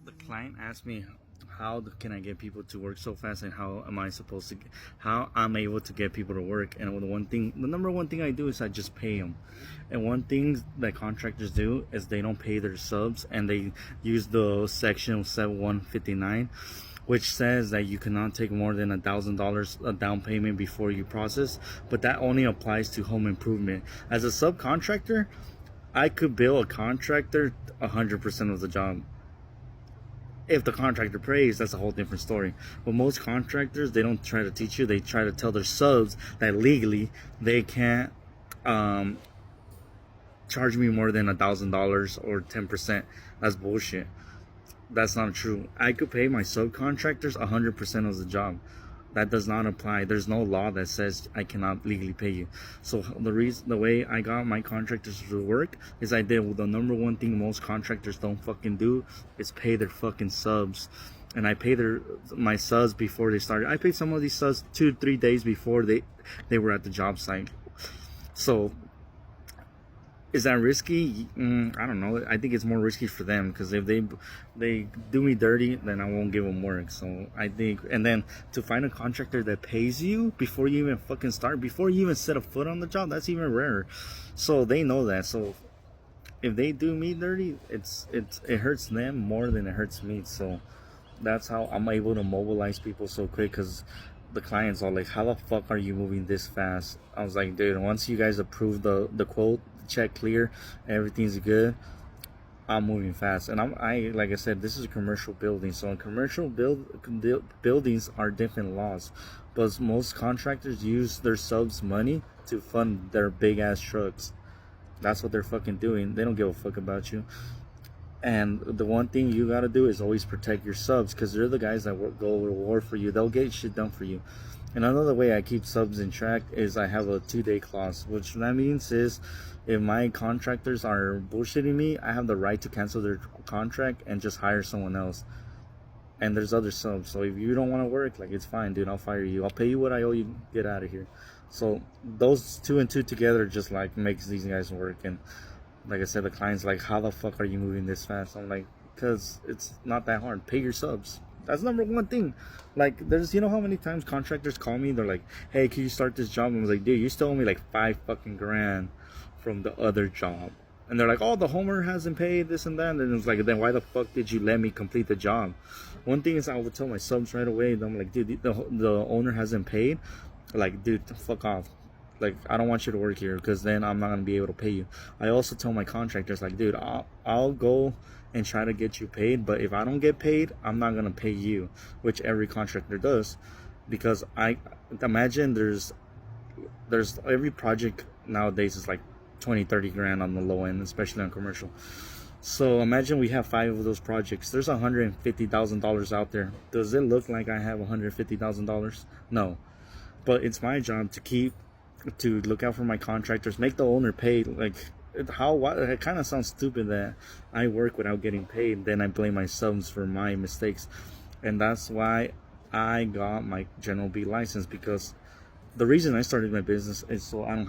the client asked me how can I get people to work so fast, and how am I supposed to how I'm able to get people to work. And the number one thing I do is I just pay them. And one thing that contractors do is they don't pay their subs, and they use the section 7159, which says that you cannot take more than $1,000 a down payment before you process. But that only applies to home improvement. As a subcontractor, I could bill a contractor 100% of the job. If the contractor pays, that's a whole different story. But most contractors, they don't try to teach you. They try to tell their subs that legally they can't charge me more than $1,000 or 10%. That's bullshit. That's not true. I could pay my subcontractors 100% of the job. That does not apply. There's no law that says I cannot legally pay you. So the way I got my contractors to work is I did the number one thing most contractors don't fucking do is pay their fucking subs. And I pay my subs before they started. I paid some of these subs 2-3 days before they were at the job site. So is that risky? I don't know. I think it's more risky for them, because if they do me dirty, then I won't give them work. So I think, and then to find a contractor that pays you before you even fucking start, before you even set a foot on the job, that's even rarer. So they know that. So if they do me dirty, it hurts them more than it hurts me. So that's how I'm able to mobilize people so quick, because the clients are like, how the fuck are you moving this fast? I was like, dude, once you guys approve the quote, check clear, everything's good, I'm moving fast. And I like I said, this is a commercial building, so in commercial buildings are different laws. But most contractors use their subs money to fund their big ass trucks. That's what they're fucking doing. They don't give a fuck about you. And the one thing you gotta do is always protect your subs, because they're the guys that go to war for you. They'll get shit done for you. And another way I keep subs in track is I have a 2-day clause, which that means is if my contractors are bullshitting me, I have the right to cancel their contract and just hire someone else. And there's other subs. So if you don't want to work, like, it's fine, dude. I'll fire you. I'll pay you what I owe you. Get out of here. So those two and two together just like makes these guys work. And like I said, the client's like, how the fuck are you moving this fast? I'm like, because it's not that hard. Pay your subs. That's number one thing. Like, there's, you know how many times contractors call me, they're like, hey, can you start this job? I was like, dude, you still owe me like $5 fucking grand from the other job. And they're like, oh, the homeowner hasn't paid this and that. And it's like, then why the fuck did you let me complete the job? One thing is, I would tell my subs right away, I'm like, dude, the owner hasn't paid. Like, dude, fuck off. Like, I don't want you to work here, because then I'm not going to be able to pay you. I also tell my contractors, like, dude, I'll go and try to get you paid, but if I don't get paid, I'm not going to pay you, which every contractor does. Because I imagine there's every project nowadays is like 20-30 grand on the low end, especially on commercial. So imagine we have 5 of those projects. There's $150,000 out there. Does it look like I have $150,000? No. But it's my job to look out for my contractors, make the owner pay. Like, it kind of sounds stupid that I work without getting paid, then I blame my subs for my mistakes. And that's why I got my General B license, because the reason I started my business is so I don't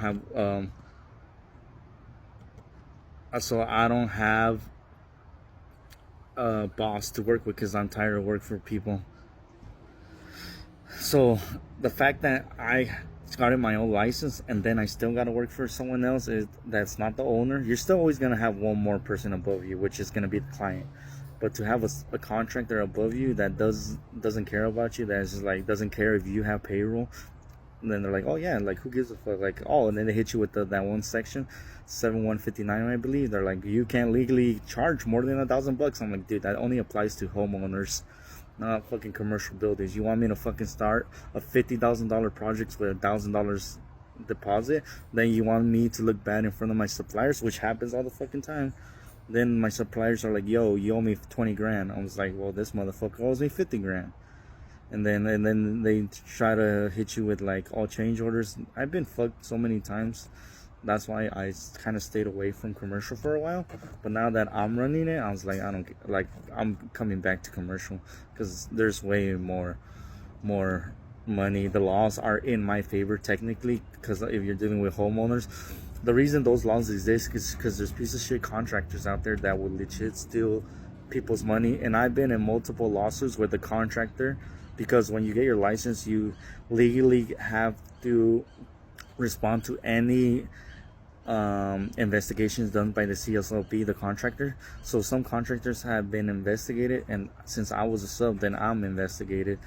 have a boss to work with, because I'm tired of work for people. So the fact that I started my own license and then I still got to work for someone else that's not the owner. You're still always going to have one more person above you, which is going to be the client. But to have a contractor above you that doesn't care about you, that is just like doesn't care if you have payroll, and then they're like, oh yeah, like, who gives a fuck? Like, oh, and then they hit you with that one section 7159, I believe. They're like, you can't legally charge more than $1,000. I'm like, dude, that only applies to homeowners, not fucking commercial buildings. You want me to fucking start a $50,000 project with $1,000 deposit? Then you want me to look bad in front of my suppliers, which happens all the fucking time. Then my suppliers are like, yo, you owe me 20 grand. I was like, well, this motherfucker owes me 50 grand. And then they try to hit you with like all change orders. I've been fucked so many times. That's why I kind of stayed away from commercial for a while. But now that I'm running it, I was like, I'm coming back to commercial, because there's way more money. The laws are in my favor technically, because if you're dealing with homeowners, the reason those laws exist is because there's piece of shit contractors out there that will legit steal people's money. And I've been in multiple lawsuits with the contractor, because when you get your license, you legally have to respond to any investigations done by the CSLP, the contractor. So some contractors have been investigated, and since I was a sub, then I'm investigated,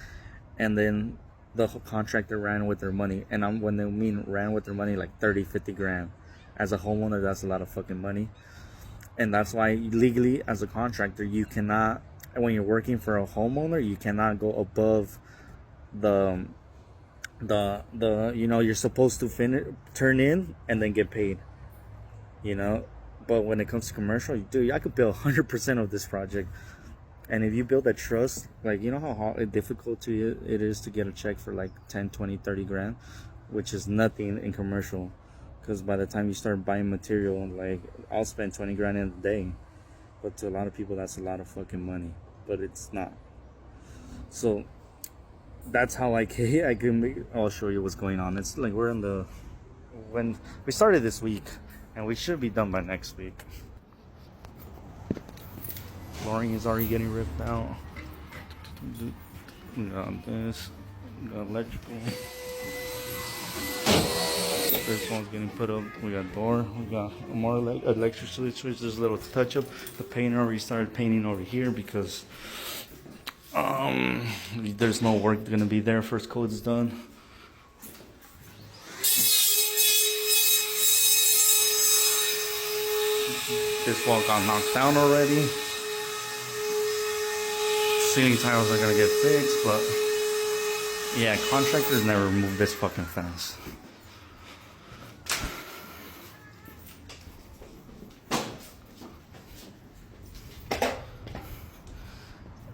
and then the contractor ran with their money. And when they mean ran with their money, like 30-50 grand. As a homeowner, that's a lot of fucking money. And that's why legally, as a contractor, you cannot, when you're working for a homeowner, you cannot go above the you're supposed to turn in and then get paid, but when it comes to commercial, dude, I could build 100% of this project. And if you build that trust, like, how difficult it is to get a check for like 10, 20, 30 grand, which is nothing in commercial. Because by the time you start buying material, like, I'll spend 20 grand in a day, but to a lot of people that's a lot of fucking money, but it's not. So that's how I'll show you what's going on. It's like when we started this week, and we should be done by next week. Flooring is already getting ripped out. We got this, we got electrical. This one's getting put up. We got door, we got more electric switch. There's a little touch up. The painter already started painting over here because there's no work gonna be there. First coat is done. This wall got knocked down already. Ceiling tiles are gonna get fixed, but yeah, contractors never move this fucking fast.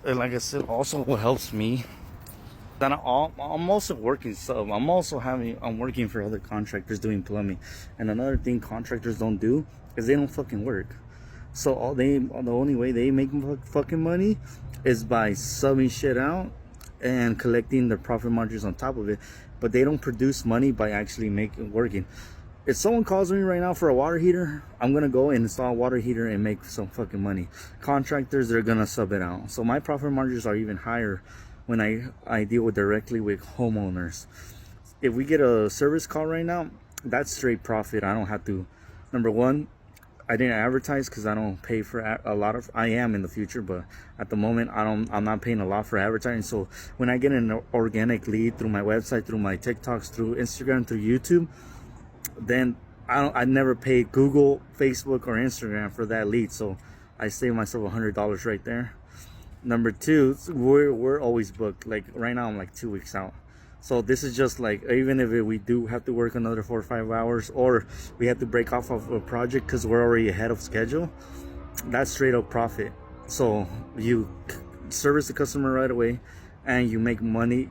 And like I said, also what helps me, that I'm also working sub. I'm working for other contractors doing plumbing. And another thing contractors don't do is they don't fucking work. So the only way they make fucking money is by subbing shit out and collecting the profit margins on top of it. But they don't produce money by actually working. If someone calls me right now for a water heater, I'm gonna go and install a water heater and make some fucking money. Contractors, they're gonna sub it out. So my profit margins are even higher when I deal directly with homeowners. If we get a service call right now, that's straight profit. I don't have to. Number one, I didn't advertise because I don't pay for a lot of. I am in the future, but at the moment I'm not paying a lot for advertising. So when I get an organic lead through my website, through my TikToks, through Instagram, through YouTube, then I never paid Google, Facebook, or Instagram for that lead. So I save myself $100 right there. Number two, we're always booked. Like right now, I'm like 2 weeks out. So this is just like, even if we do have to work another 4 or 5 hours, or we have to break off of a project because we're already ahead of schedule, that's straight up profit. So you service the customer right away, and you make money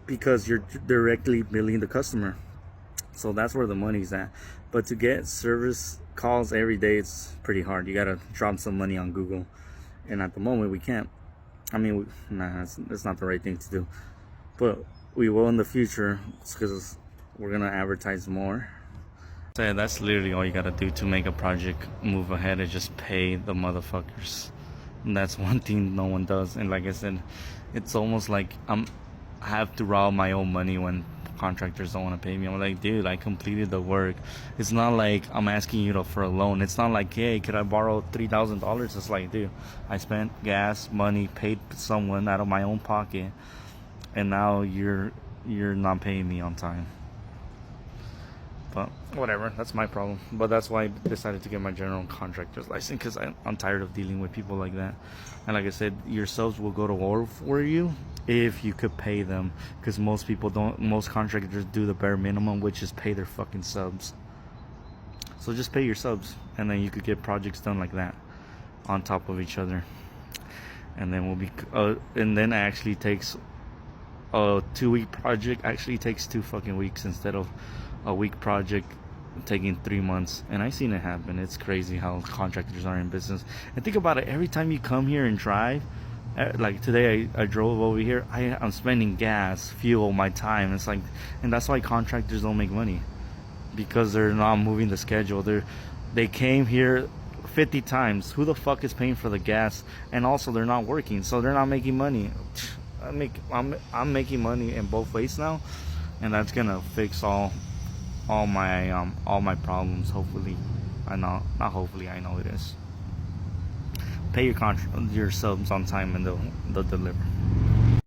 because you're directly billing the customer. So that's where the money's at. But to get service calls every day, it's pretty hard. You gotta drop some money on Google, and at the moment we can't. I mean, that's not the right thing to do, but we will in the future, because we're gonna advertise more. So yeah, that's literally all you gotta do to make a project move ahead, is just pay the motherfuckers. And that's one thing no one does. And like I said, it's almost like I have to rob my own money when contractors don't want to pay me. I'm like, dude, I completed the work. It's not like I'm asking you for a loan. It's not like, hey, could I borrow $3,000? It's like, dude, I spent gas money, paid someone out of my own pocket, and now you're not paying me on time. But whatever, that's my problem. But that's why I decided to get my general contractor's license, because I'm tired of dealing with people like that. And like I said, your subs will go to war for you if you could pay them, because most people don't. Most contractors do the bare minimum, which is pay their fucking subs. So just pay your subs, and then you could get projects done like that on top of each other. And then and then it actually takes a 2-week project actually takes 2 fucking weeks instead of a week project taking 3 months. And I've seen it happen. It's crazy how contractors are in business. And think about it, every time you come here and drive, like today I drove over here, I'm spending gas, fuel, my time. It's like, and that's why contractors don't make money, because they're not moving the schedule. They came here 50 times. Who the fuck is paying for the gas? And also they're not working, so they're not making money. I'm making money in both ways now, and that's gonna fix all my problems. Hopefully, I know, not hopefully, I know it is. Pay your subs on time and they'll deliver.